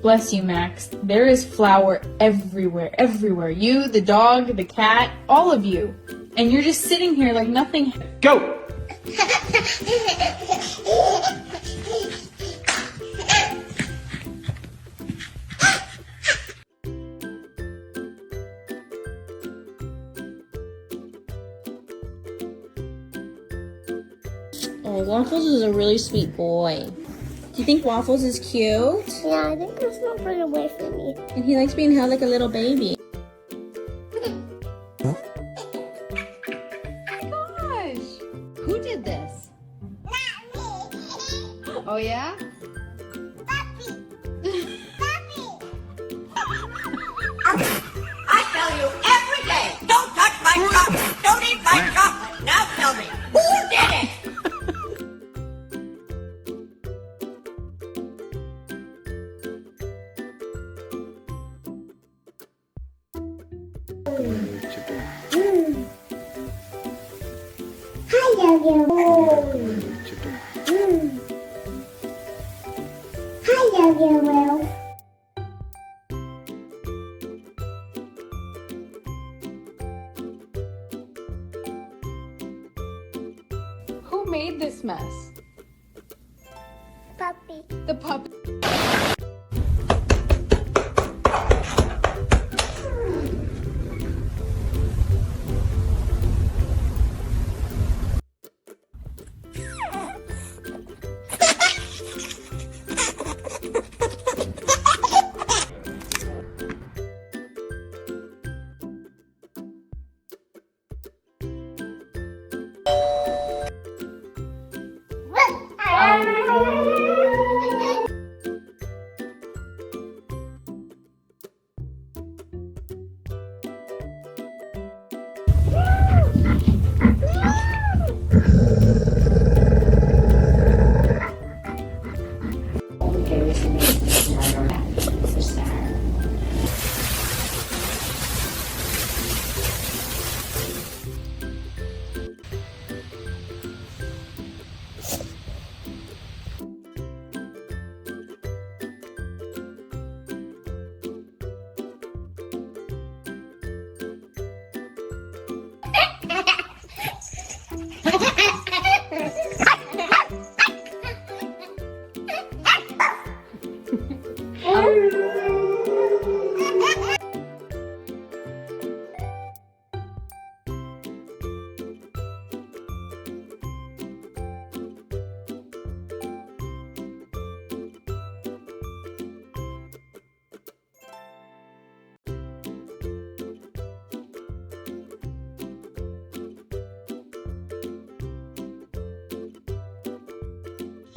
Bless you, Max. There is flour everywhere, everywhere. You, the dog, the cat, all of you. And you're just sitting here like nothing. Go! Oh, Waffles is a really sweet boy. Do you think Waffles is cute? Yeah, I think this one run away from me. And he likes being held like a little baby. Gosh! Who did this? Not me. Oh yeah? Puppy. Puppy. I tell you every day, don't touch my chocolate, don't eat my chocolate. Now tell me, who did it? Hi, Yo-Yo. Hi, Yo-Yo. Who made this mess? Puppy. The puppy.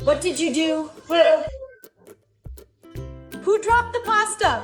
What did you do? Who dropped the pasta?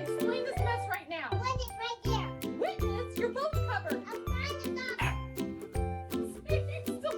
Explain this mess right now. Witness, you're both covered. Speaking still.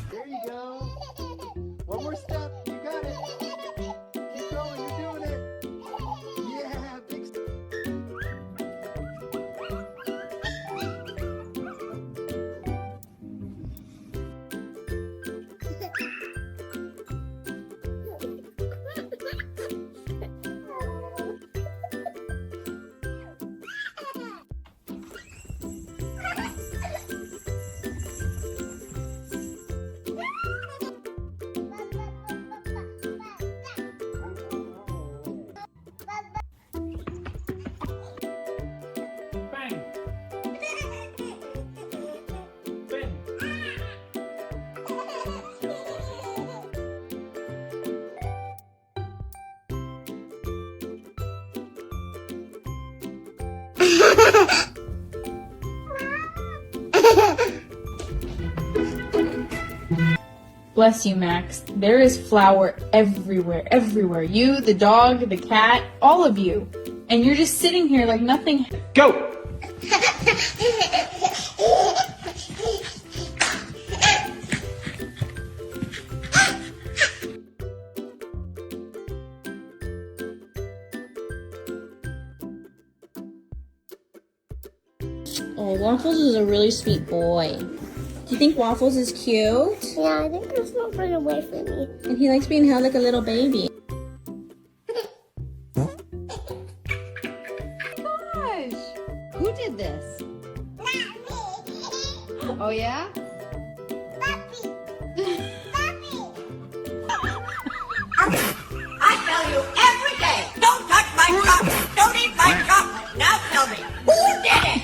There you go. One more step. You got it. Keep going. You're doing it. Yeah, big step. Bang! Bang! Bless you, Max. There is flour everywhere, everywhere. You, the dog, the cat, all of you. And you're just sitting here like nothing. Go! Oh, Waffles is a really sweet boy. Do you think Waffles is cute? Yeah, I think that's not run away from me. And he likes being held like a little baby. Gosh, who did this? Oh yeah? I tell you every day, don't touch my chocolate, don't eat my chocolate. Now tell me, who did it?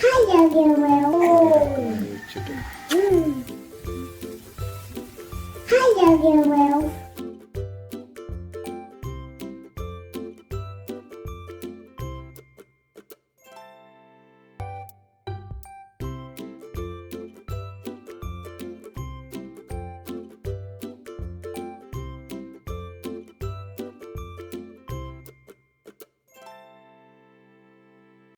I love you, Will. I love you, Will.